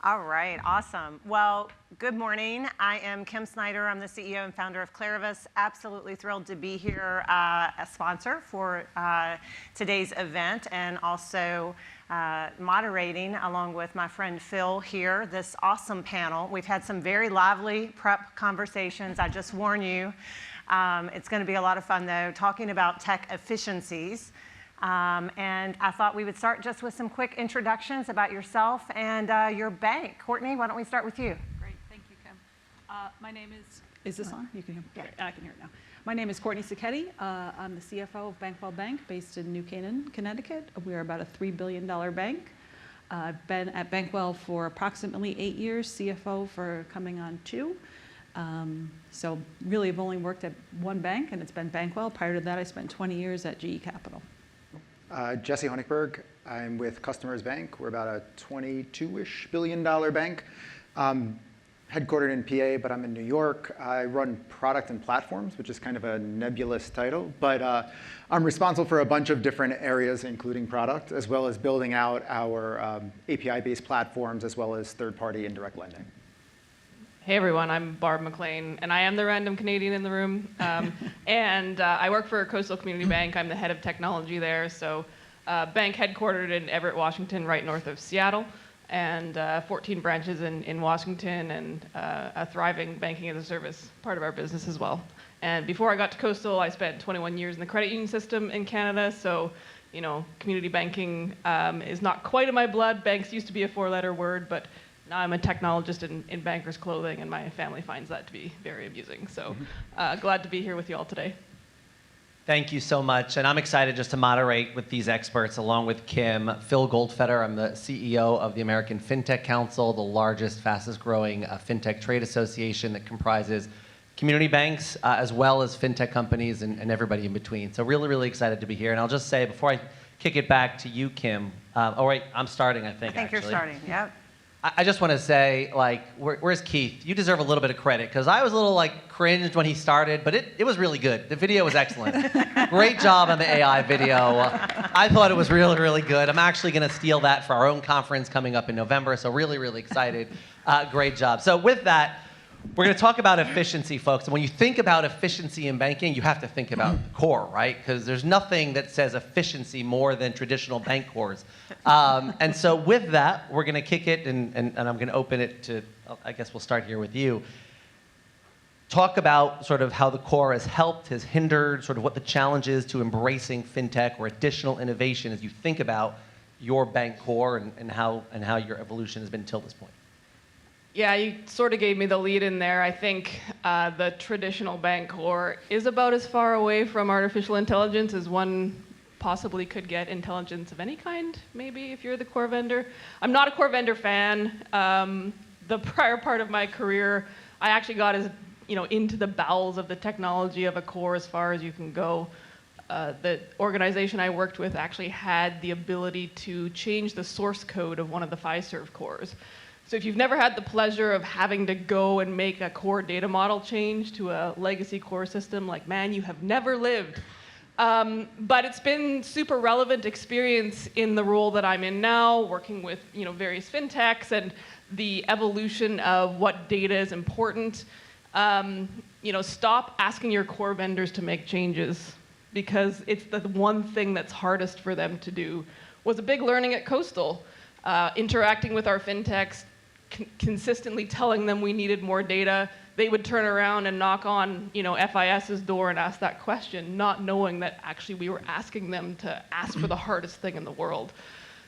All right, awesome. Well, good morning. I am Kim Snyder. I'm the CEO and founder of KlariVis. Absolutely thrilled to be here, a sponsor for today's event, and also moderating along with my friend Phil here, this awesome panel. We've had some very lively prep conversations. I just warn you, it's going to be a lot of fun though, talking about tech efficiencies. And I thought we would start just with some quick introductions about yourself and your bank. Courtney, why don't we start with you? Great, thank you, Kim. My name is this on? You can hear me? Yeah. I can hear it now. My name is Courtney Sacchetti. I'm the CFO of Bankwell Bank based in New Canaan, Connecticut. We are about a $3 billion bank. I've been at Bankwell for approximately 8 years, CFO for coming on 2. So really I've only worked at one bank, and it's been Bankwell. Prior to that, I spent 20 years at GE Capital. Jesse Honigberg. I'm with Customers Bank. We're about a $22-ish billion bank. Headquartered in PA, but I'm in New York. I run product and platforms, which is kind of a nebulous title. But I'm responsible for a bunch of different areas, including product, as well as building out our API-based platforms, as well as third-party indirect lending. Hey everyone, I'm Barb, MacLean, and I am the random Canadian in the room. I work for Coastal Community Bank. I'm the head of technology there. So bank headquartered in Everett, Washington, right north of Seattle, and 14 branches in Washington, and a thriving banking as a service part of our business as well. And before I got to Coastal, I spent 21 years in the credit union system in Canada. So, you know, community banking is not quite in my blood. Banks used to be a 4-letter word, but now I'm a technologist in banker's clothing, and my family finds that to be very amusing. So glad to be here with you all today. Thank you so much. And I'm excited just to moderate with these experts along with Kim. Phil Goldfeder, I'm the CEO of the American Fintech Council, the largest, fastest growing fintech trade association that comprises community banks as well as fintech companies and everybody in between. So really, really excited to be here. And I'll just say, before I kick it back to you, Kim, oh wait, I'm starting, I think You're starting, yep. I just want to say, like, where's Keith? You deserve a little bit of credit, because I was a little, like, cringed when he started, but it was really good. The video was excellent. Great job on the AI video. I thought it was really, really good. I'm actually going to steal that for our own conference coming up in November, so really, really excited. Great job. So with that, we're going to talk about efficiency, folks. And when you think about efficiency in banking, you have to think about the core, right? Because there's nothing that says efficiency more than traditional bank cores. And so with that, we're going to kick it, and I'm going to open it to, I guess we'll start here with you. Talk about sort of how the core has helped, has hindered, sort of what the challenge is to embracing fintech or additional innovation as you think about your bank core and how your evolution has been till this point. Yeah, you sort of gave me the lead in there. I think the traditional bank core is about as far away from artificial intelligence as one possibly could get intelligence of any kind, maybe, if you're the core vendor. I'm not a core vendor fan. The prior part of my career, I actually got into the bowels of the technology of a core as far as you can go. The organization I worked with actually had the ability to change the source code of one of the Fiserv cores. So if you've never had the pleasure of having to go and make a core data model change to a legacy core system, like, man, you have never lived. But it's been super relevant experience in the role that I'm in now, working with various fintechs and the evolution of what data is important. Stop asking your core vendors to make changes, because it's the one thing that's hardest for them to do. Was a big learning at Coastal, interacting with our fintechs, consistently telling them we needed more data. They would turn around and knock on FIS's door and ask that question, not knowing that actually we were asking them to ask for the hardest thing in the world.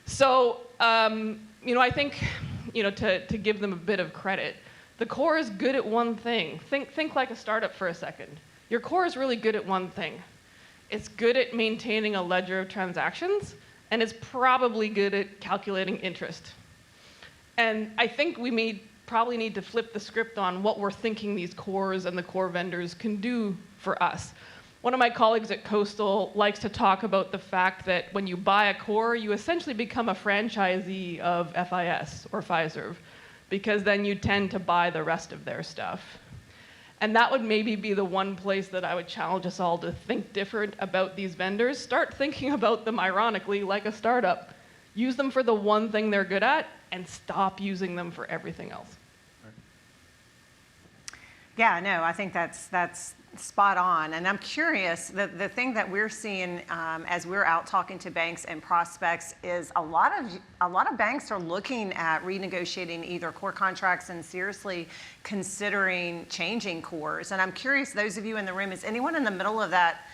So I think to give them a bit of credit, the core is good at one thing. Think like a startup for a second. Your core is really good at one thing. It's good at maintaining a ledger of transactions and is probably good at calculating interest. And I think we probably need to flip the script on what we're thinking these cores and the core vendors can do for us. One of my colleagues at Coastal likes to talk about the fact that when you buy a core, you essentially become a franchisee of FIS or Fiserv, because then you tend to buy the rest of their stuff. And that would maybe be the one place that I would challenge us all to think different about these vendors. Start thinking about them, ironically, like a startup. Use them for the one thing they're good at, and stop using them for everything else. Yeah, no, I think that's spot on. And I'm curious, the thing that we're seeing as we're out talking to banks and prospects is a lot of banks are looking at renegotiating either core contracts and seriously considering changing cores. And I'm curious, those of you in the room, is anyone in the middle of that,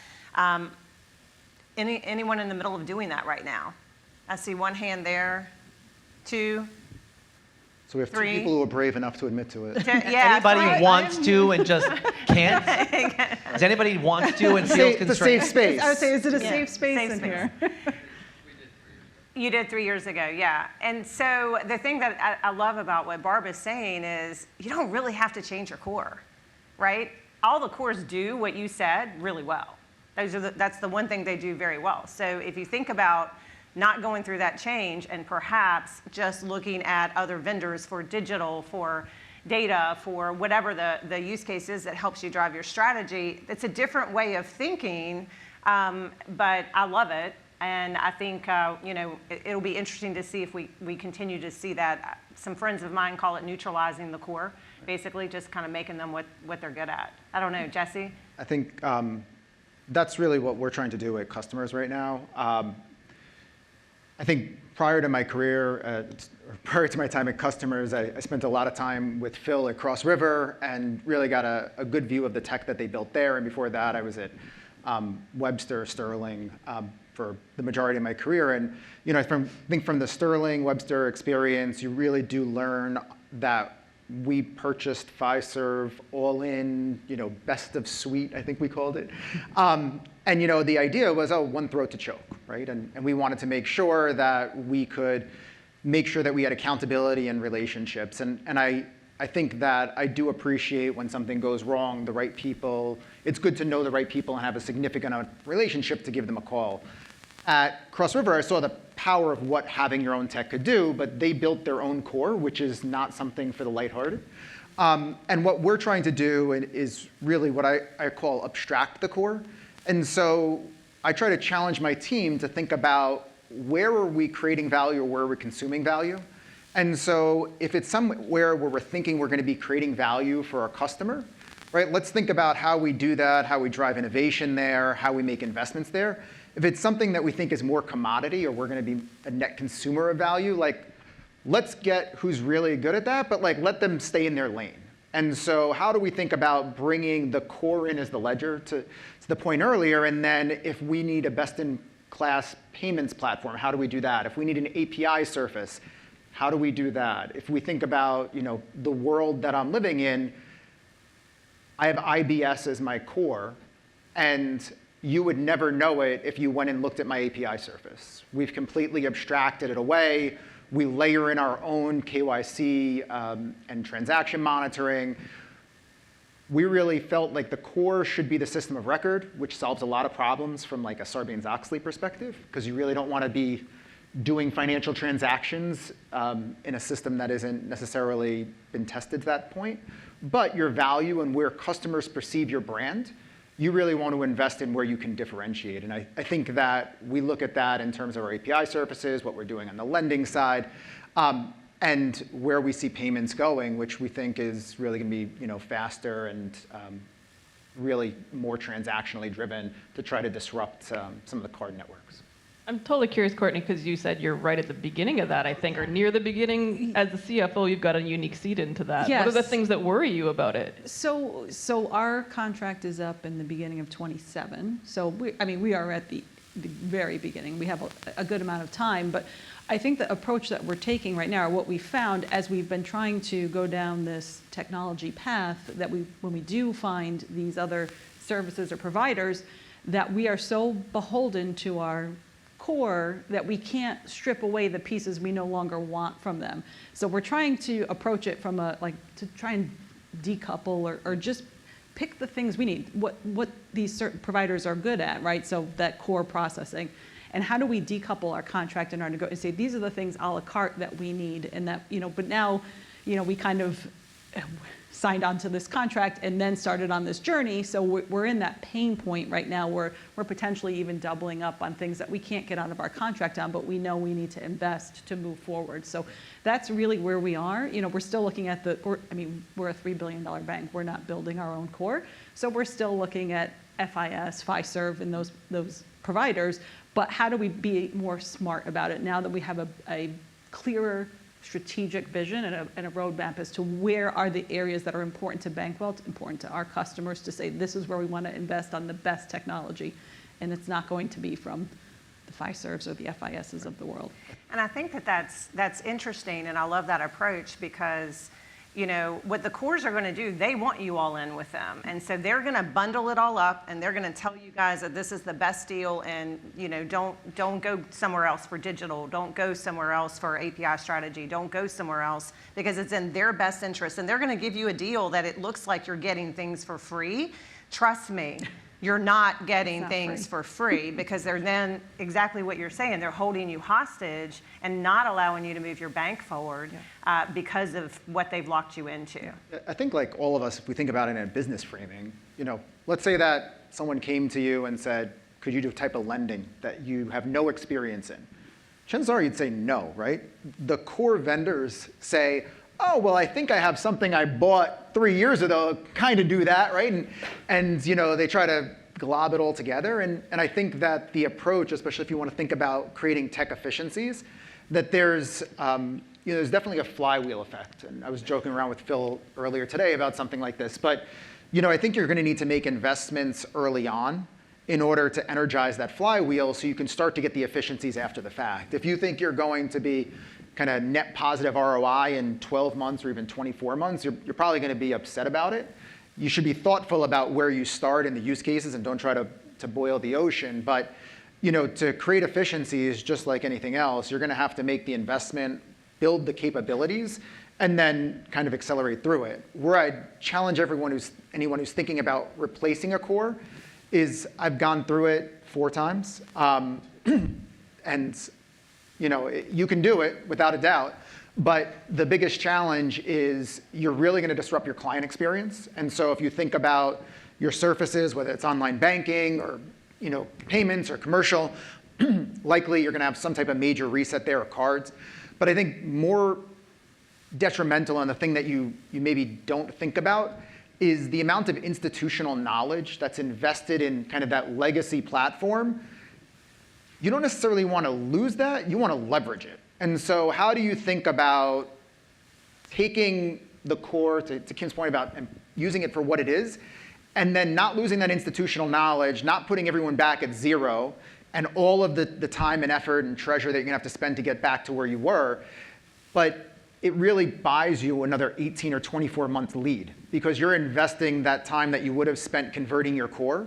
anyone in the middle of doing that right now? I see one hand there, two. So we have Three. two people who are brave enough to admit to it. Yeah, Anybody wants to and just can't? Does anybody want to and feels It's a safe constrained? space. I would say, is it a Yeah, safe space safe in space. here? You did 3 years ago, yeah. And so the thing that I love about what Barb is saying is you don't really have to change your core, right? All the cores do what you said really well. That's the one thing they do very well. So if you think about not going through that change and perhaps just looking at other vendors for digital, for data, for whatever the use case is that helps you drive your strategy, it's a different way of thinking, but I love it. And I think it'll be interesting to see if we continue to see that. Some friends of mine call it neutralizing the core, basically just kind of making them what they're good at. I don't know, Jesse? I think that's really what we're trying to do at customers right now. I think prior to my career, prior to my time at Customers, I spent a lot of time with Phil at Cross River and really got a good view of the tech that they built there. And before that, I was at Webster, Sterling for the majority of my career. And I think from the Sterling, Webster experience, you really do learn that we purchased Fiserv all in, best of suite, I think we called it. And the idea was, one throat to choke, right? And we wanted to make sure that we could make sure that we had accountability and relationships. And I think that I do appreciate when something goes wrong, the right people, it's good to know the right people and have a significant relationship to give them a call. At Cross River, I saw the power of what having your own tech could do, but they built their own core, which is not something for the lighthearted. And what we're trying to do is really what I call abstract the core. And so I try to challenge my team to think about where are we creating value or where are we consuming value. And so if it's somewhere where we're thinking we're going to be creating value for our customer, right, let's think about how we do that, how we drive innovation there, how we make investments there. If it's something that we think is more commodity or we're going to be a net consumer of value, let's get who's really good at that, but let them stay in their lane. And so how do we think about bringing the core in as the ledger to the point earlier? And then if we need a best-in-class payments platform, how do we do that? If we need an API surface, how do we do that? If we think about the world that I'm living in, I have IBS as my core, and you would never know it if you went and looked at my API surface. We've completely abstracted it away. We layer in our own KYC and transaction monitoring. We really felt like the core should be the system of record, which solves a lot of problems from a Sarbanes-Oxley perspective, because you really don't want to be doing financial transactions in a system that isn't necessarily been tested to that point. But your value and where customers perceive your brand, you really want to invest in where you can differentiate. And I think that we look at that in terms of our API services, what we're doing on the lending side, and where we see payments going, which we think is really going to be faster and really more transactionally driven to try to disrupt some of the card networks. I'm totally curious, Courtney, because you said you're right at the beginning of that, I think, or near the beginning. As the CFO, you've got a unique seat into that. Yes. What are the things that worry you about it? So our contract is up in the beginning of 27. So we are at the very beginning. We have a good amount of time, but I think the approach that we're taking right now, or what we found as we've been trying to go down this technology path, that when we do find these other services or providers, that we are so beholden to our core that we can't strip away the pieces we no longer want from them. So we're trying to approach it from to try and decouple or just pick the things we need, what these certain providers are good at, right? So that core processing. And how do we decouple our contract and and say, these are the things a la carte that we need, and that, but now, we kind of signed onto this contract and then started on this journey. So we're in that pain point right now where we're potentially even doubling up on things that we can't get out of our contract on, but we know we need to invest to move forward. So that's really where we are. We're still looking at we're a $3 billion bank. We're not building our own core. So we're still looking at FIS, Fiserv, and those providers. But how do we be more smart about it now that we have a clearer strategic vision and a roadmap as to where are the areas that are important to Bankwell, important to our customers, to say this is where we want to invest on the best technology, and it's not going to be from the Fiservs or the FISs of the world. And I think that's interesting, and I love that approach because what the cores are going to do, they want you all in with them. And so they're going to bundle it all up, and they're going to tell you guys that this is the best deal, and don't go somewhere else for digital. Don't go somewhere else for API strategy. Don't go somewhere else, because it's in their best interest. And they're going to give you a deal that it looks like you're getting things for free. Trust me. You're not getting things for free, because they're then exactly what you're saying. They're holding you hostage and not allowing you to move your bank forward because of what they've locked you into. I think like all of us, if we think about it in a business framing, let's say that someone came to you and said, could you do a type of lending that you have no experience in? Chances are you'd say no, right? The core vendors say, oh, well, I think I have something I bought 3 years ago, kind of do that, right? And they try to glob it all together. And I think that the approach, especially if you want to think about creating tech efficiencies, that there's definitely a flywheel effect. And I was joking around with Phil earlier today about something like this. But I think you're going to need to make investments early on in order to energize that flywheel so you can start to get the efficiencies after the fact. If you think you're going to be kind of net positive ROI in 12 months or even 24 months, you're probably going to be upset about it. You should be thoughtful about where you start in the use cases and don't try to boil the ocean. But to create efficiencies, just like anything else, you're going to have to make the investment, build the capabilities, and then kind of accelerate through it. Where I challenge anyone who's thinking about replacing a core is I've gone through it 4 times. And you can do it without a doubt, but the biggest challenge is you're really going to disrupt your client experience. And so if you think about your surfaces, whether it's online banking or payments or commercial, likely you're going to have some type of major reset there, or cards. But I think more detrimental, and the thing that you maybe don't think about, is the amount of institutional knowledge that's invested in kind of that legacy platform. You don't necessarily want to lose that, you want to leverage it. And so how do you think about taking the core, to Kim's point about using it for what it is, and then not losing that institutional knowledge, not putting everyone back at zero, and all of the time and effort and treasure that you're going to have to spend to get back to where you were, but it really buys you another 18 or 24 month lead, because you're investing that time that you would have spent converting your core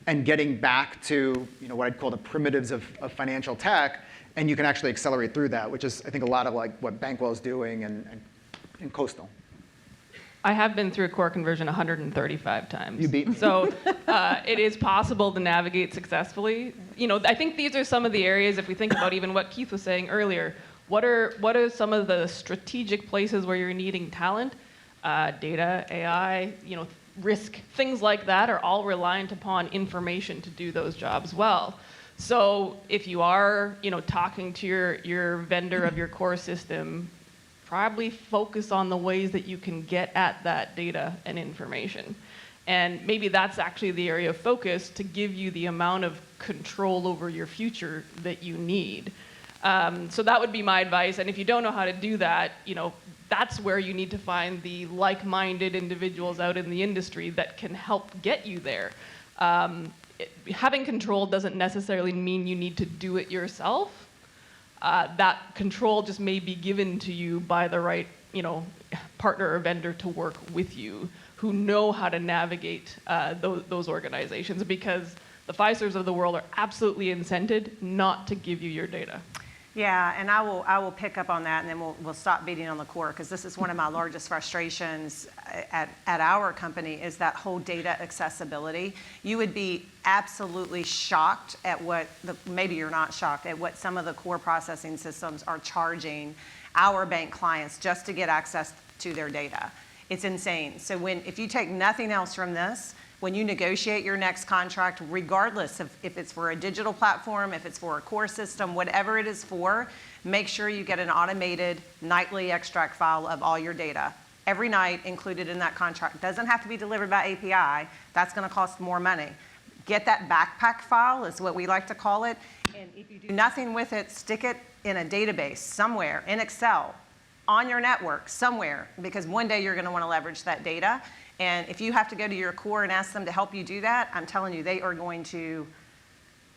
and getting back to what I'd call the primitives of financial tech, and you can actually accelerate through that, which is, I think, a lot of like what Bankwell is doing and Coastal. I have been through a core conversion 135 times. You beat me. So it is possible to navigate successfully. I think these are some of the areas, if we think about even what Keith was saying earlier, what are some of the strategic places where you're needing talent? Data, AI, risk, things like that are all reliant upon information to do those jobs well. So if you are, talking to your vendor of your core system, probably focus on the ways that you can get at that data and information. And maybe that's actually the area of focus to give you the amount of control over your future that you need. So that would be my advice. And if you don't know how to do that, that's where you need to find the like-minded individuals out in the industry that can help get you there. Having control doesn't necessarily mean you need to do it yourself. That control just may be given to you by the right, partner or vendor to work with you, who know how to navigate those organizations, because the Pfizers of the world are absolutely incented not to give you your data. Yeah, and I will pick up on that, and then we'll stop beating on the core, because this is one of my largest frustrations at our company, is that whole data accessibility. You would be absolutely shocked at what, maybe you're not shocked, at what some of the core processing systems are charging our bank clients just to get access to their data. It's insane. So if you take nothing else from this, when you negotiate your next contract, regardless of if it's for a digital platform, if it's for a core system, whatever it is for, make sure you get an automated nightly extract file of all your data. Every night included in that contract. Doesn't have to be delivered by API. That's going to cost more money. Get that backpack file, is what we like to call it. And if you do nothing with it, stick it in a database somewhere, in Excel, on your network, somewhere, because one day you're going to want to leverage that data. And if you have to go to your core and ask them to help you do that, I'm telling you, they are going to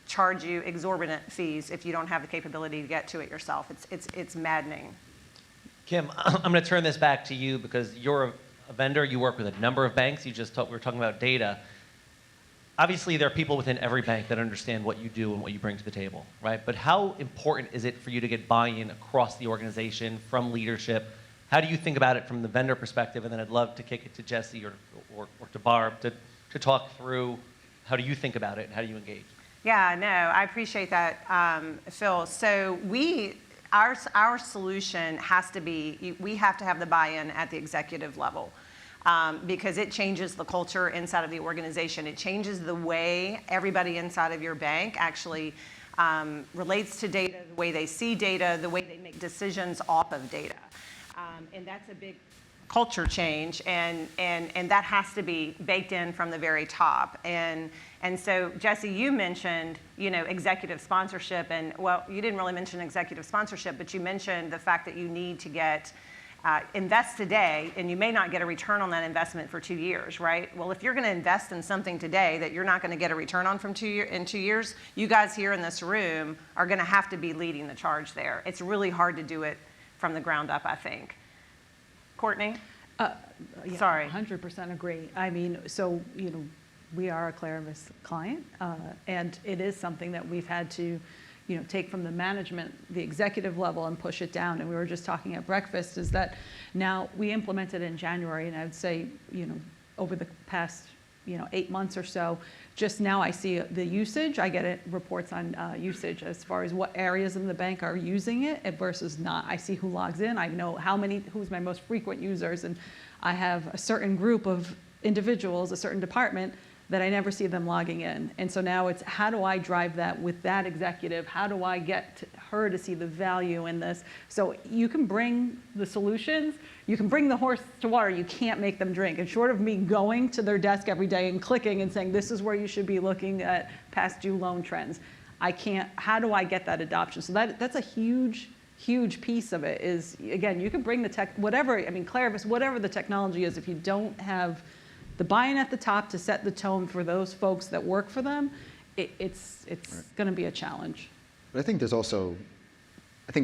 charge you exorbitant fees if you don't have the capability to get to it yourself. It's maddening. Kim, I'm going to turn this back to you because you're a vendor. You work with a number of banks. We were talking about data. Obviously, there are people within every bank that understand what you do and what you bring to the table, right? But how important is it for you to get buy-in across the organization from leadership? How do you think about it from the vendor perspective? And then I'd love to kick it to Jesse or to Barb to talk through how do you think about it and how do you engage? Yeah, no, I appreciate that, Phil. So our solution has to be, we have to have the buy-in at the executive level. Because it changes the culture inside of the organization. It changes the way everybody inside of your bank actually relates to data, the way they see data, the way they make decisions off of data. And that's a big culture change, and that has to be baked in from the very top. And so, Jesse, you mentioned, executive sponsorship, and well, you didn't really mention executive sponsorship, but you mentioned the fact that you need to get invest today, and you may not get a return on that investment for 2 years, right? Well, if you're going to invest in something today that you're not going to get a return on in 2 years, you guys here in this room are going to have to be leading the charge there. It's really hard to do it from the ground up, I think. Courtney? Yeah, Sorry. 100% agree. I mean, so, we are a KlariVis client, and it is something that we've had to take from the management, the executive level, and push it down. And we were just talking at breakfast, is that now we implemented in January, and I would say, over the past, 8 months or so, just now I see the usage. I get reports on usage as far as what areas in the bank are using it versus not. I see who logs in. I know who's my most frequent users, and I have a certain group of individuals, a certain department, that I never see them logging in. And so now it's, how do I drive that with that executive? How do I get her to see the value in this? So you can bring the solutions, you can bring the horse to water, you can't make them drink. And short of me going to their desk every day and clicking and saying, this is where you should be looking at past due loan trends, I can't, how do I get that adoption? So that's a huge piece of it is, again, you can bring the tech, KlariVis, whatever the technology is, if you don't have the buy-in at the top to set the tone for those folks that work for them, it's going to be a challenge. But I think there's also,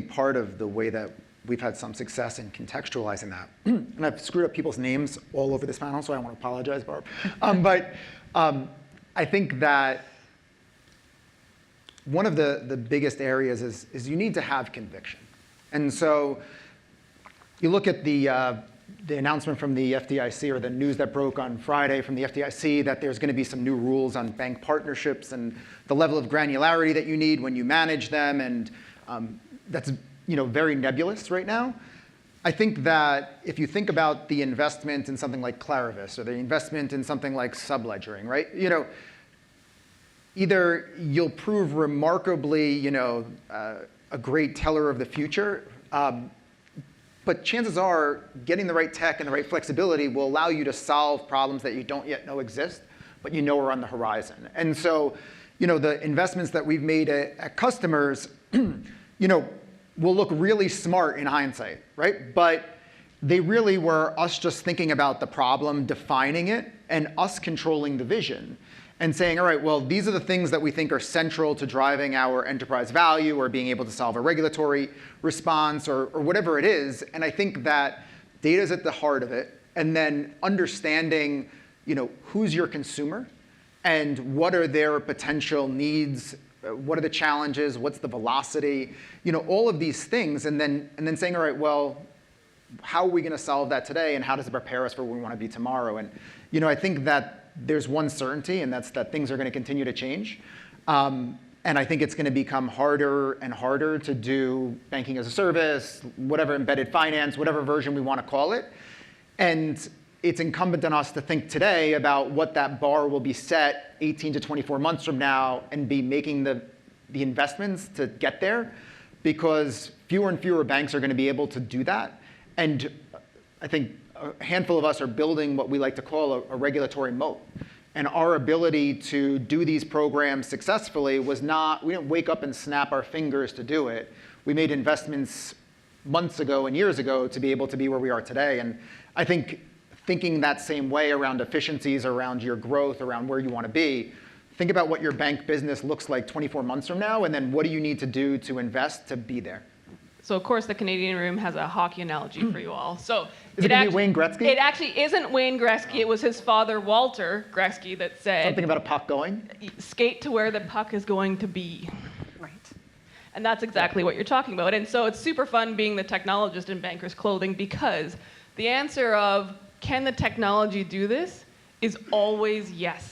part of the way that we've had some success in contextualizing that, and I've screwed up people's names all over this panel, so I want to apologize, Barb. But I think that one of the biggest areas is you need to have conviction. And so you look at the announcement from the FDIC, or the news that broke on Friday from the FDIC, that there's going to be some new rules on bank partnerships and the level of granularity that you need when you manage them, and that's very nebulous right now. I think that if you think about the investment in something like KlariVis, or the investment in something like subledgering, right? Either you'll prove remarkably, a great teller of the future. But chances are, getting the right tech and the right flexibility will allow you to solve problems that you don't yet know exist, but are on the horizon. And so, the investments that we've made at customers, will look really smart in hindsight, right? But they really were us just thinking about the problem, defining it, and us controlling the vision. And saying, all right, well, these are the things that we think are central to driving our enterprise value, or being able to solve a regulatory response, or whatever it is. And I think that data is at the heart of it. And then understanding, who's your consumer, and what are their potential needs, what are the challenges, what's the velocity, all of these things, and then saying, all right, well, how are we going to solve that today, and how does it prepare us for where we want to be tomorrow? And I think that there's one certainty, and that's that things are going to continue to change. And I think it's going to become harder and harder to do banking as a service, whatever embedded finance, whatever version we want to call it. And it's incumbent on us to think today about what that bar will be set 18 to 24 months from now and be making the investments to get there, because fewer and fewer banks are going to be able to do that. And I think a handful of us are building what we like to call a regulatory moat. And our ability to do these programs successfully we didn't wake up and snap our fingers to do it. We made investments months ago and years ago to be able to be where we are today. And I think thinking that same way around efficiencies, around your growth, around where you want to be, think about what your bank business looks like 24 months from now, and then what do you need to do to invest to be there? So of course the Canadian room has a hockey analogy for you all. So Is it going to be Wayne Gretzky? It actually isn't Wayne Gretzky. It was his father, Walter Gretzky, that said, Something about a puck going? skate to where the puck is going to be. Right. And that's exactly what you're talking about. And so it's super fun being the technologist in Banker's Clothing, because the answer of, can the technology do this, is always yes.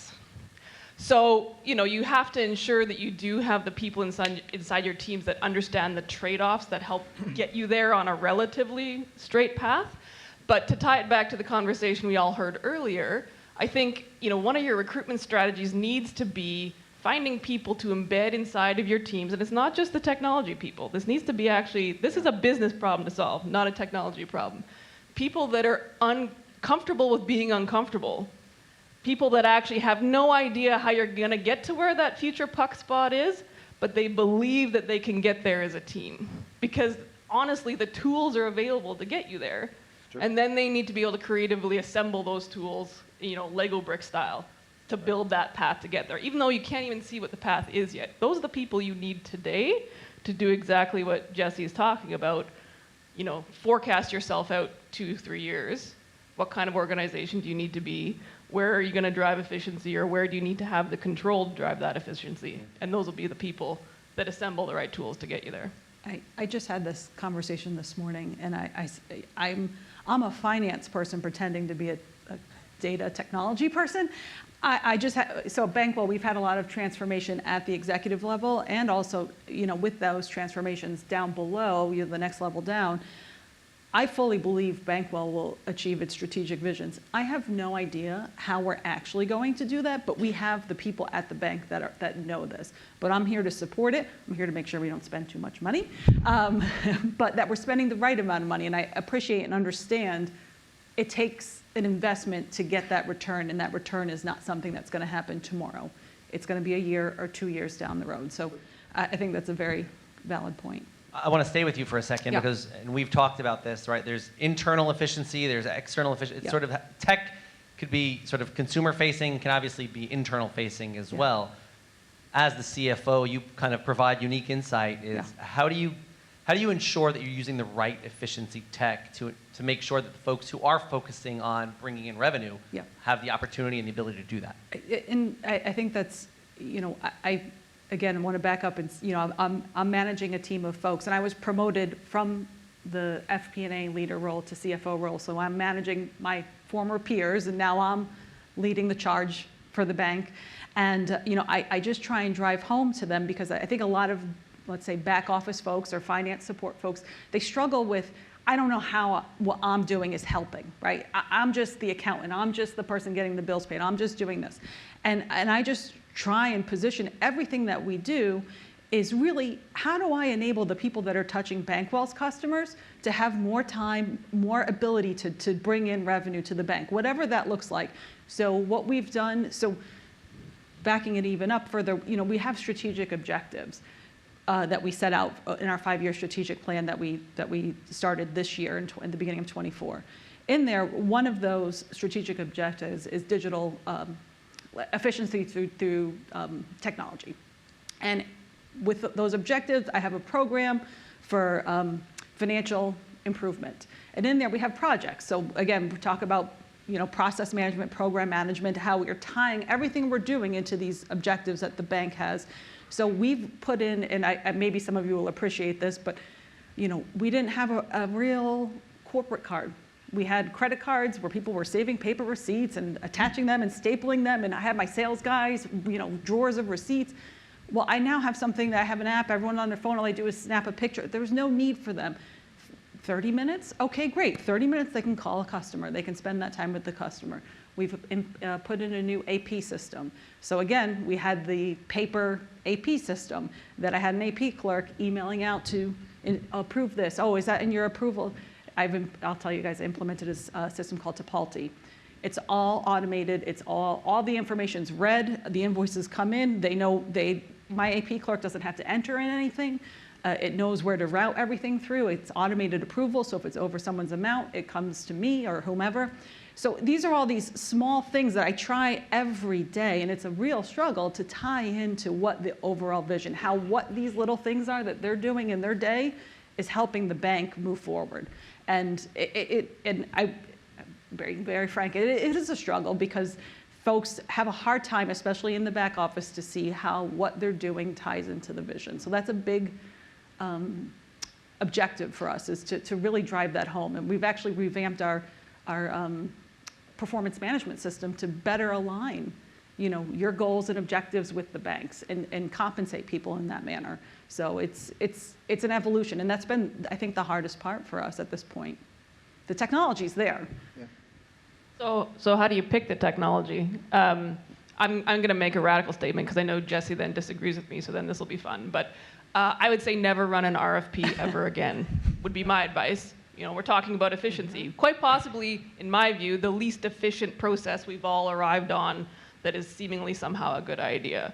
So, you have to ensure that you do have the people inside your teams that understand the trade-offs that help get you there on a relatively straight path. But to tie it back to the conversation we all heard earlier, I think, one of your recruitment strategies needs to be finding people to embed inside of your teams. And it's not just the technology people. This needs to be this is a business problem to solve, not a technology problem. People that are uncomfortable with being uncomfortable. People that actually have no idea how you're going to get to where that future puck spot is, but they believe that they can get there as a team. Because honestly, the tools are available to get you there. Sure. And then they need to be able to creatively assemble those tools, Lego brick style, to build that path to get there. Even though you can't even see what the path is yet. Those are the people you need today to do exactly what Jesse is talking about. Forecast yourself out 2-3 years. What kind of organization do you need to be? Where are you going to drive efficiency, or where do you need to have the control to drive that efficiency? And those will be the people that assemble the right tools to get you there. I just had this conversation this morning, and I'm a finance person pretending to be a data technology person. So Bankwell, we've had a lot of transformation at the executive level, and also, with those transformations down below, the next level down, I fully believe Bankwell will achieve its strategic visions. I have no idea how we're actually going to do that, but we have the people at the bank that know this. But I'm here to support it. I'm here to make sure we don't spend too much money, but that we're spending the right amount of money. And I appreciate and understand it takes an investment to get that return, and that return is not something that's going to happen tomorrow. It's going to be a year or 2 years down the road. So I think that's a very valid point. I want to stay with you for a second, Yeah. because, and we've talked about this, right? There's internal efficiency, there's external efficiency. It's Yeah. sort of, tech could be sort of consumer facing, can obviously be internal facing as well. As the CFO, you kind of provide unique insight. How do you ensure that you're using the right efficiency tech to make sure that the folks who are focusing on bringing in revenue have the opportunity and the ability to do that? And I think that's, again, want to back up and, I'm managing a team of folks, and I was promoted from the FP&A leader role to CFO role, so I'm managing my former peers, and now I'm leading the charge for the bank. And, I just try and drive home to them, because I think a lot of, let's say, back office folks or finance support folks, they struggle with, I don't know how what I'm doing is helping, right? I'm just the accountant. I'm just the person getting the bills paid. I'm just doing this. And I just try and position everything that we do is really, how do I enable the people that are touching Bankwell's customers to have more time, more ability to bring in revenue to the bank, whatever that looks like. So what we've done, so backing it even up further, we have strategic objectives that we set out in our 5-year strategic plan that we started this year in the beginning of 24. In there, one of those strategic objectives is digital efficiency through technology. And with those objectives, I have a program for financial improvement. And in there, we have projects. So again, we talk about process management, program management, how we're tying everything we're doing into these objectives that the bank has. So we've put in, and maybe some of you will appreciate this, but we didn't have a real corporate card. We had credit cards where people were saving paper receipts and attaching them and stapling them, and I had my sales guys, drawers of receipts. Well, I now have something that I have an app, everyone on their phone, all I do is snap a picture. There was no need for them. 30 minutes? Okay, great. 30 minutes, they can call a customer. They can spend that time with the customer. We've put in a new AP system. So again, we had the paper AP system that I had an AP clerk emailing out to approve this. Oh, is that in your approval? I'll tell you guys, I implemented a system called Tipalti. It's all automated. It's all the information's read. The invoices come in. They know my AP clerk doesn't have to enter in anything. It knows where to route everything through. It's automated approval. So if it's over someone's amount, it comes to me or whomever. So these are all these small things that I try every day, and it's a real struggle to tie into what the overall vision, what these little things are that they're doing in their day is helping the bank move forward. And I'm very, very frank, it is a struggle because folks have a hard time, especially in the back office, to see how what they're doing ties into the vision. So that's a big objective for us, is to really drive that home. And we've actually revamped our performance management system to better align your goals and objectives with the banks and compensate people in that manner. So it's an evolution, and that's been, I think, the hardest part for us at this point. The technology's there. Yeah. So how do you pick the technology? I'm going to make a radical statement because I know Jesse then disagrees with me, so then this will be fun. But I would say never run an RFP ever again, would be my advice. We're talking about efficiency. Quite possibly, in my view, the least efficient process we've all arrived on that is seemingly somehow a good idea.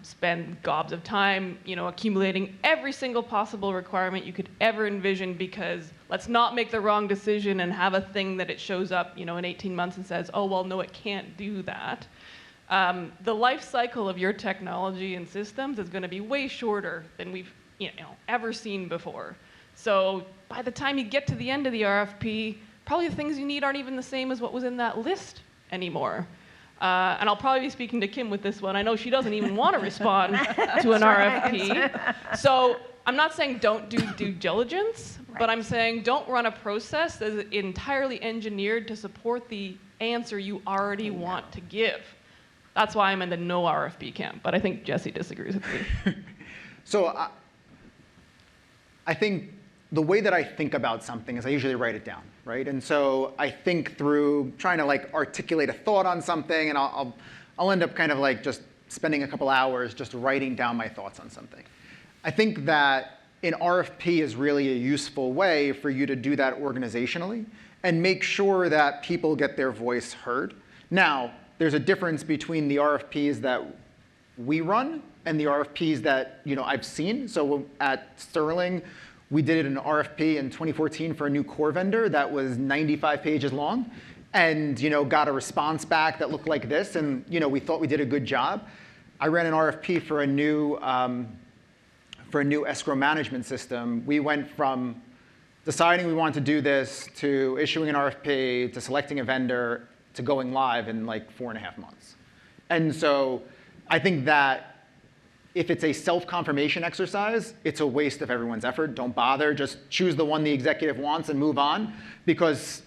Spend gobs of time, accumulating every single possible requirement you could ever envision, because let's not make the wrong decision and have a thing that it shows up, in 18 months and says, oh, well, no, it can't do that. The life cycle of your technology and systems is going to be way shorter than we've, ever seen before. So by the time you get to the end of the RFP, probably the things you need aren't even the same as what was in that list anymore. And I'll probably be speaking to Kim with this one. I know she doesn't even want to respond to an RFP. So I'm not saying don't do due diligence, but I'm saying don't run a process that is entirely engineered to support the answer you already want to give. That's why I'm in the no RFP camp, but I think Jesse disagrees with me. So I think the way that I think about something is I usually write it down, right? And so I think through trying to articulate a thought on something, and I'll end up kind of just spending a couple hours just writing down my thoughts on something. I think that an RFP is really a useful way for you to do that organizationally and make sure that people get their voice heard. Now, there's a difference between the RFPs that we run and the RFPs that I've seen. So at Sterling, we did an RFP in 2014 for a new core vendor that was 95 pages long, and got a response back that looked like this, and we thought we did a good job. I ran an RFP for a new escrow management system. We went from deciding we wanted to do this to issuing an RFP to selecting a vendor to going live in 4.5 months. And so I think that if it's a self-confirmation exercise, it's a waste of everyone's effort. Don't bother. Just choose the one the executive wants and move on, because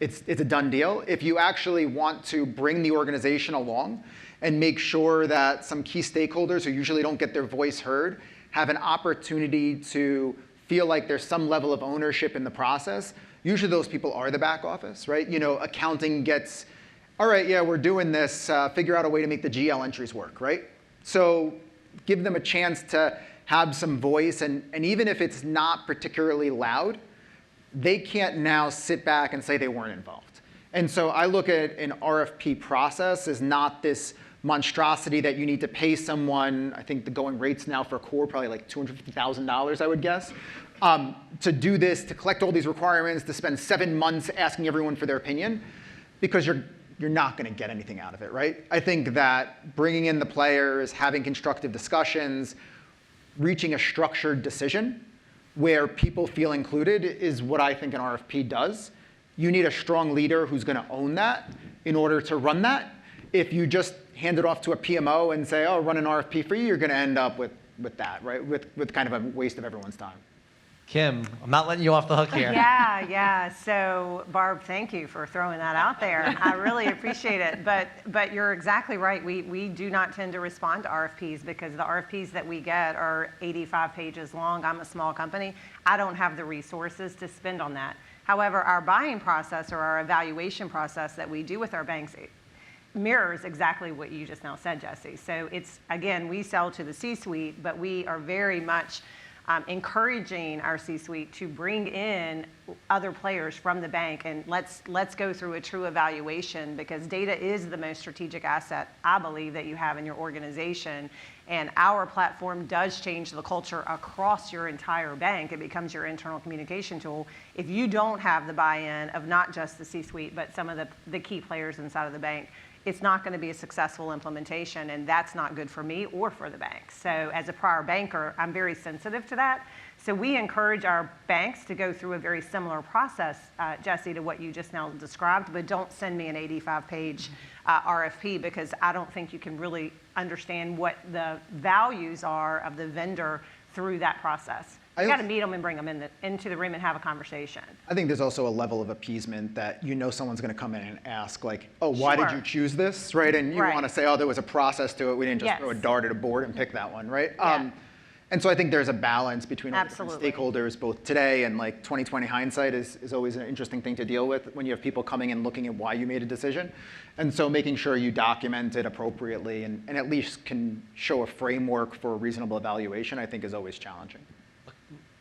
it's a done deal. If you actually want to bring the organization along and make sure that some key stakeholders who usually don't get their voice heard have an opportunity to feel like there's some level of ownership in the process, usually those people are the back office, right? Accounting gets, all right, yeah, we're doing this, figure out a way to make the GL entries work, right? So give them a chance to have some voice, and even if it's not particularly loud, they can't now sit back and say they weren't involved. And so I look at an RFP process as not this monstrosity that you need to pay someone. I think the going rates now for core probably $250,000, I would guess, to do this, to collect all these requirements, to spend 7 months asking everyone for their opinion, because you're not going to get anything out of it, right? I think that bringing in the players, having constructive discussions, reaching a structured decision where people feel included is what I think an RFP does. you need a strong leader who's going to own that in order to run that. If you just hand it off to a PMO and say, oh, run an RFP for you, you're going to end up with that, right? With kind of a waste of everyone's time. Kim, I'm not letting you off the hook here. Yeah. So, Barb, thank you for throwing that out there. I really appreciate it. But you're exactly right. We do not tend to respond to RFPs because the RFPs that we get are 85 pages long. I'm a small company. I don't have the resources to spend on that. However, our buying process or our evaluation process that we do with our banks mirrors exactly what you just now said, Jesse. So it's, again, we sell to the C-suite, but we are very much encouraging our C-suite to bring in other players from the bank, and let's go through a true evaluation, because data is the most strategic asset, I believe, that you have in your organization. And our platform does change the culture across your entire bank. It becomes your internal communication tool. If you don't have the buy-in of not just the C-suite, but some of the key players inside of the bank, it's not going to be a successful implementation, and that's not good for me or for the bank. So as a prior banker, I'm very sensitive to that. So we encourage our banks to go through a very similar process, Jesse, to what you just now described, but don't send me an 85-page RFP, because I don't think you can really understand what the values are of the vendor through that process. You got to meet them and bring them into the room and have a conversation. I think there's also a level of appeasement that someone's going to come in and ask, like, oh, why did you choose this, right? And you want to say, oh, there was a process to it. We didn't just throw a dart at a board and pick that one, right? Yeah. And so I think there's a balance between all the different Absolutely. stakeholders, both today and like 2020 hindsight is always an interesting thing to deal with when you have people coming and looking at why you made a decision. And so making sure you document it appropriately and at least can show a framework for a reasonable evaluation, I think is always challenging.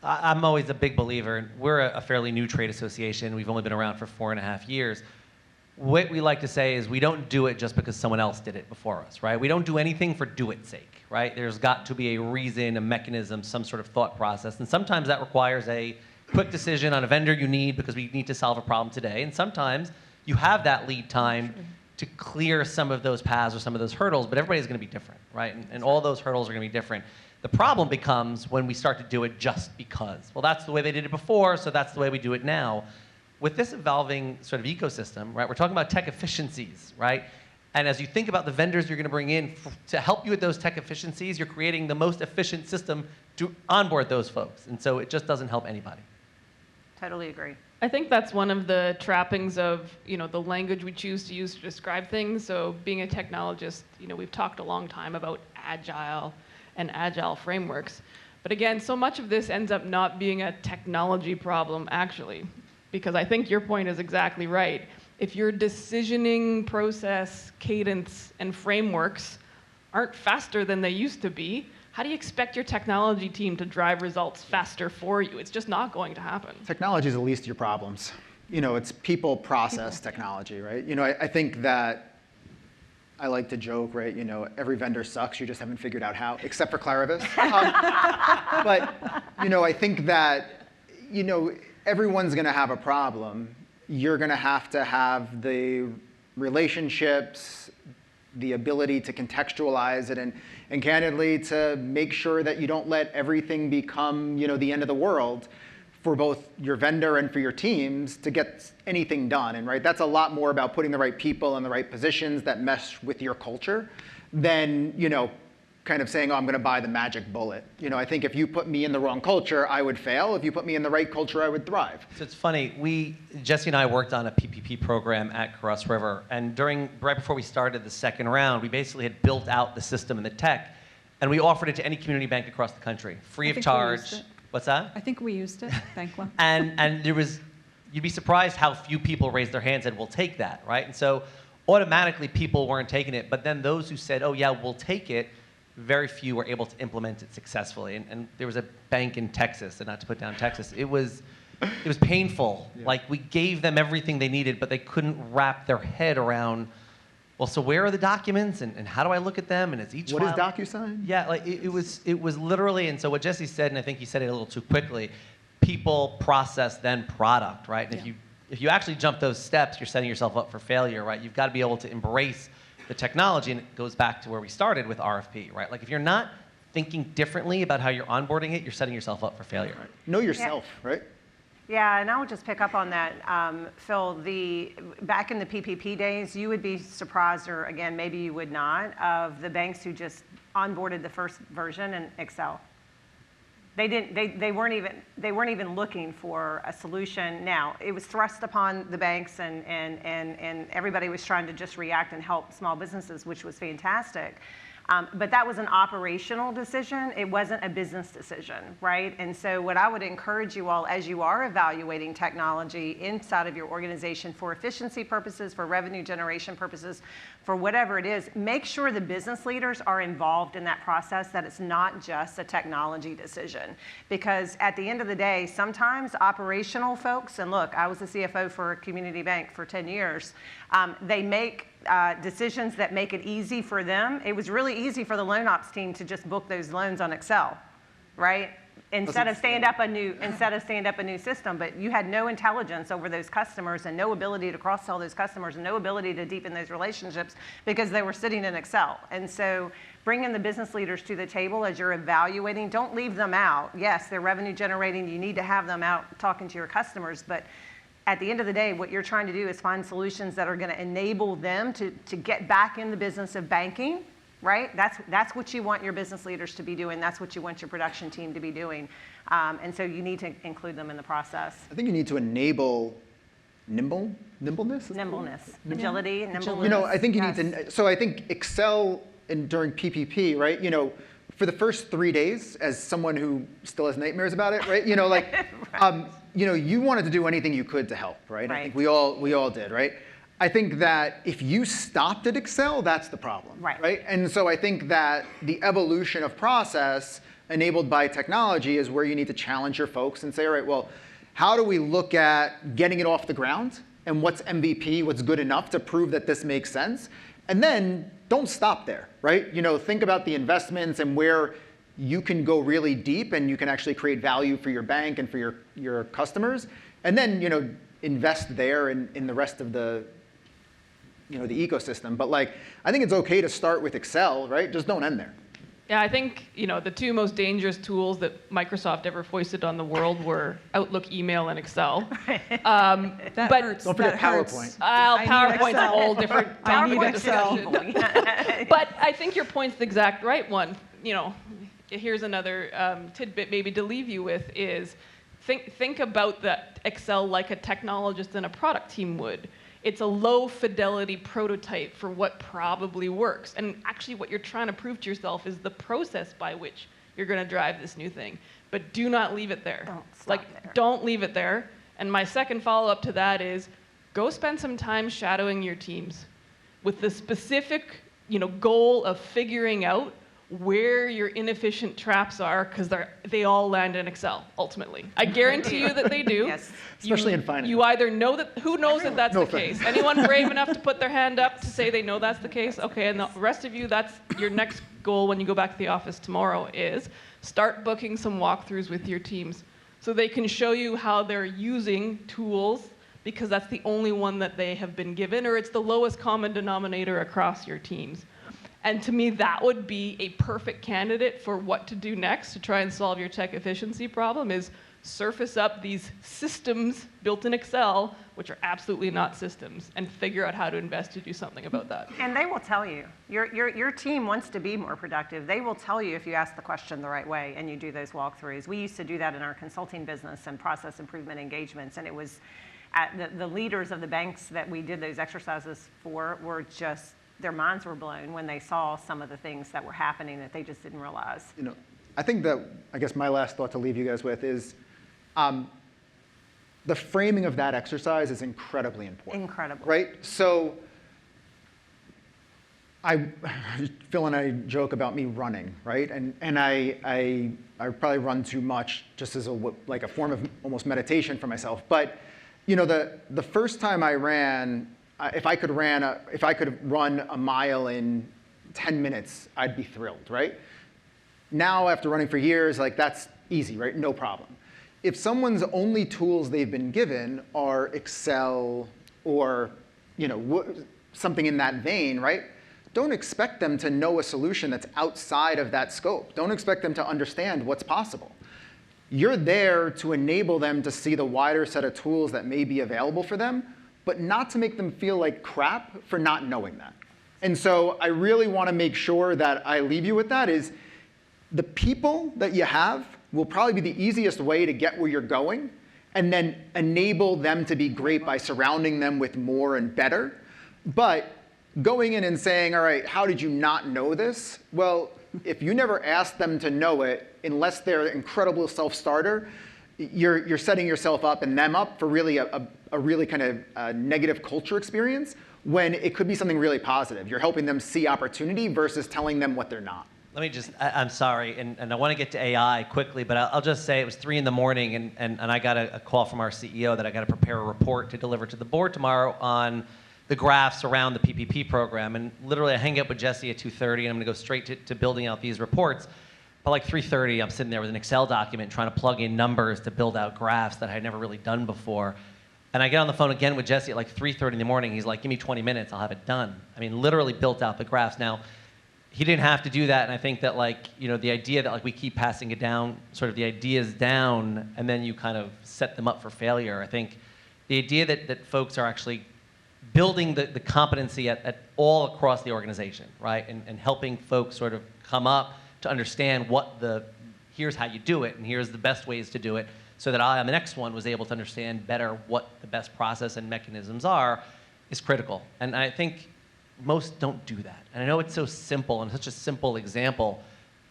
I'm always a big believer. We're a fairly new trade association. We've only been around for 4.5 years. What we like to say is we don't do it just because someone else did it before us, right? We don't do anything for do it sake, right? There's got to be a reason, a mechanism, some sort of thought process. And sometimes that requires a quick decision on a vendor you need because we need to solve a problem today. And sometimes you have that lead time to clear some of those paths or some of those hurdles, but everybody's going to be different, right? And all those hurdles are going to be different. The problem becomes when we start to do it just because. Well, that's the way they did it before, so that's the way we do it now. With this evolving sort of ecosystem, right, we're talking about tech efficiencies, right? And as you think about the vendors you're going to bring in to help you with those tech efficiencies, you're creating the most efficient system to onboard those folks. And so it just doesn't help anybody. Totally agree. I think that's one of the trappings of, the language we choose to use to describe things. So being a technologist, we've talked a long time about agile and agile frameworks. But again, so much of this ends up not being a technology problem, actually, because I think your point is exactly right. If your decisioning process, cadence, and frameworks aren't faster than they used to be, how do you expect your technology team to drive results faster for you? It's just not going to happen. Technology is the least of your problems. It's people, process, technology, right? I think that I like to joke, right? Every vendor sucks. You just haven't figured out how, except for KlariVis. But I think that everyone's going to have a problem. You're going to have the relationships, the ability to contextualize it, and candidly to make sure that you don't let everything become the end of the world for both your vendor and for your teams to get anything done. And right, that's a lot more about putting the right people in the right positions that mesh with your culture than kind of saying, oh, I'm going to buy the magic bullet. I think if you put me in the wrong culture, I would fail. If you put me in the right culture, I would thrive. So it's funny, Jesse and I worked on a PPP program at Cross River, and right before we started the second round, we basically had built out the system and the tech, and we offered it to any community bank across the country, free of charge. What's that? I think we used it, Bankwell. And you'd be surprised how few people raised their hands and we'll take that, right? And so automatically people weren't taking it, but then those who said, oh yeah, we'll take it, very few were able to implement it successfully. And there was a bank in Texas, and not to put down Texas, it was painful. Yeah. Like, we gave them everything they needed, but they couldn't wrap their head around, well, so where are the documents, and how do I look at them, and it's each What file. is DocuSign? Yeah, like it was literally, and so what Jesse said, and I think he said it a little too quickly, people, process, then product, right? And if you actually jump those steps, you're setting yourself up for failure, right? You've got to be able to embrace the technology, and it goes back to where we started with RFP, right? Like, if you're not thinking differently about how you're onboarding it, you're setting yourself up for failure. Right. Know yourself, right? Yeah, and I would just pick up on that, Phil. Back in the PPP days, you would be surprised, or again, maybe you would not, of the banks who just onboarded the first version in Excel. They weren't even looking for a solution. Now, it was thrust upon the banks, and everybody was trying to just react and help small businesses, which was fantastic. But that was an operational decision. It wasn't a business decision, right? And so what I would encourage you all, as you are evaluating technology inside of your organization for efficiency purposes, for revenue generation purposes, for whatever it is, make sure the business leaders are involved in that process, that it's not just a technology decision. Because at the end of the day, sometimes operational folks, and look, I was the CFO for a community bank for 10 years, they make decisions that make it easy for them. It was really easy for the loan ops team to just book those loans on Excel, right? Instead of stand up a new system, but you had no intelligence over those customers and no ability to cross-sell those customers and no ability to deepen those relationships because they were sitting in Excel. And so bringing the business leaders to the table as you're evaluating, don't leave them out. Yes, they're revenue generating. You need to have them out talking to your customers, but at the end of the day, what you're trying to do is find solutions that are going to enable them to get back in the business of banking, right? That's what you want your business leaders to be doing. That's what you want your production team to be doing. And so you need to include them in the process. I think you need to enable nimbleness? Agility, nimbleness. You know, I think you yes. need to, so I think Excel during PPP, right? You know, for the first 3 days, as someone who still has nightmares about it, right? You know, like, right. You know, you wanted to do anything you could to help, right? Right. I think we all did, right? I think that if you stopped at Excel, that's the problem, right? And so I think that the evolution of process enabled by technology is where you need to challenge your folks and say, all right, well, how do we look at getting it off the ground? And what's MVP, what's good enough to prove that this makes sense? And then don't stop there, right? You know, think about the investments and where you can go really deep and you can actually create value for your bank and for your customers. And then, you know, invest there in the rest of the, you know, the ecosystem. But like, I think it's okay to start with Excel, right? Just don't end there. Yeah, I think, you know, the two most dangerous tools that Microsoft ever foisted on the world were Outlook, email, and Excel. That but hurts. Don't forget That hurts. PowerPoint. PowerPoint's a whole different I need discussion. Excel. But I think your point's the exact right one. You know, here's another tidbit maybe to leave you with is think about the Excel like a technologist and a product team would. It's a low fidelity prototype for what probably works. And actually what you're trying to prove to yourself is the process by which you're going to drive this new thing. But do not leave it there. Don't leave it there. And my second follow-up to that is go spend some time shadowing your teams with the specific, you know, goal of figuring out where your inefficient traps are, because they all land in Excel, ultimately. I guarantee you that they do. Yes. Especially in finance. You either know that, who knows that that's No the thanks. case? Anyone brave enough to put their hand up to say they know that's the case? Okay, and the rest of you, that's your next goal when you go back to the office tomorrow is start booking some walkthroughs with your teams so they can show you how they're using tools, because that's the only one that they have been given, or it's the lowest common denominator across your teams. And to me, that would be a perfect candidate for what to do next to try and solve your tech efficiency problem is surface up these systems built in Excel, which are absolutely not systems, and figure out how to invest to do something about that. And they will tell you. Your team wants to be more productive. They will tell you if you ask the question the right way and you do those walkthroughs. We used to do that in our consulting business and process improvement engagements, and it was the leaders of the banks that we did those exercises for were just, their minds were blown when they saw some of the things that were happening that they just didn't realize. You know, I think that, I guess my last thought to leave you guys with is the framing of that exercise is incredibly important. Incredible. Right? So Phil and I joke about me running, right? And I probably run too much just as like a form of almost meditation for myself. But you know, the first time I ran, if I could run a mile in 10 minutes, I'd be thrilled, right? Now, after running for years, like that's easy, right? No problem. If someone's only tools they've been given are Excel or, you know, something in that vein, right? Don't expect them to know a solution that's outside of that scope. Don't expect them to understand what's possible. You're there to enable them to see the wider set of tools that may be available for them, but not to make them feel like crap for not knowing that. And so I really want to make sure that I leave you with that is the people that you have will probably be the easiest way to get where you're going, and then enable them to be great by surrounding them with more and better. But going in and saying, all right, how did you not know this? Well, if you never ask them to know it, unless they're an incredible self-starter, you're setting yourself up and them up for really a really kind of negative culture experience when it could be something really positive. You're helping them see opportunity versus telling them what they're not. Let me just, I'm sorry, and I want to get to AI quickly, but I'll just say it was 3 in the morning, and I got a call from our CEO that I got to prepare a report to deliver to the board tomorrow on the graphs around the PPP program. And literally, I hang up with Jesse at 2:30, and I'm going to go straight to building out these reports. But like 3:30, I'm sitting there with an Excel document trying to plug in numbers to build out graphs that I had never really done before. And I get on the phone again with Jesse at like 3:30 in the morning. He's like, give me 20 minutes, I'll have it done. I mean, literally built out the graphs. Now, he didn't have to do that, and I think that the idea that we keep passing it down, sort of the ideas down, and then you kind of set them up for failure. I think the idea that folks are actually building the competency at all across the organization, right, and helping folks sort of come up to understand here's how you do it, and here's the best ways to do it, so that I, on the next one, was able to understand better what the best process and mechanisms are, is critical. And I think most don't do that. And I know it's so simple and such a simple example,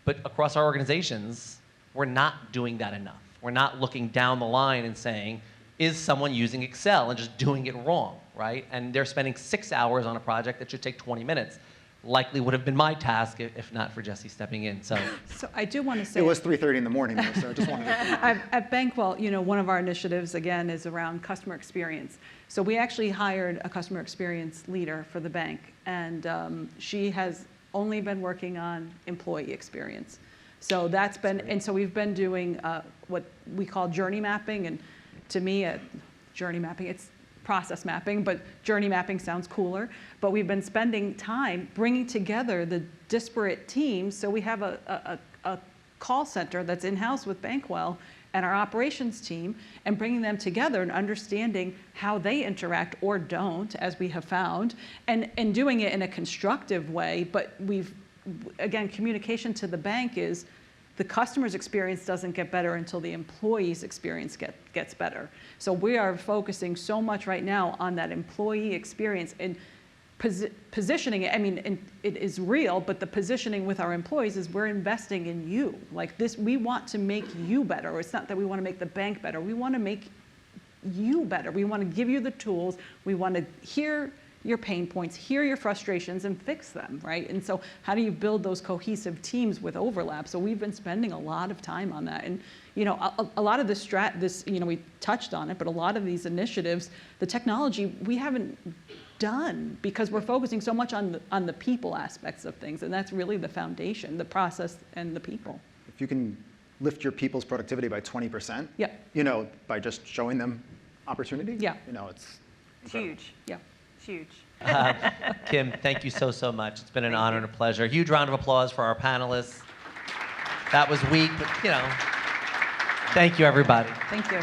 but across our organizations, we're not doing that enough. We're not looking down the line and saying, is someone using Excel and just doing it wrong, right? And they're spending 6 hours on a project that should take 20 minutes. Likely would have been my task if not for Jesse stepping in. So I do want to say it was 3:30 in the morning, though, so I just wanted to. At Bankwell, one of our initiatives again is around customer experience. So we actually hired a customer experience leader for the bank, and she has only been working on employee experience. So that's been, and so we've been doing what we call journey mapping, and to me, journey mapping, it's process mapping, but journey mapping sounds cooler. But we've been spending time bringing together the disparate teams. So we have a call center that's in-house with Bankwell and our operations team, and bringing them together and understanding how they interact or don't, as we have found, and doing it in a constructive way. But again, communication to the bank is the customer's experience doesn't get better until the employee's experience gets better. So we are focusing so much right now on that employee experience and positioning it. I mean, it is real, but the positioning with our employees is we're investing in you. Like this, we want to make you better. It's not that we want to make the bank better. We want to make you better. We want to give you the tools. We want to hear your pain points, hear your frustrations, and fix them, right? And so how do you build those cohesive teams with overlap? So we've been spending a lot of time on that. And a lot of this, we touched on it, but a lot of these initiatives, the technology, we haven't done because we're focusing so much on the people aspects of things. And that's really the foundation, the process and the people. If you can lift your people's productivity by 20%, yeah, by just showing them opportunity, yeah, it's huge. Yeah. Huge. Kim, thank you so much. It's been an honor and a pleasure. Huge round of applause for our panelists. That was weak, but thank you, everybody. Thank you.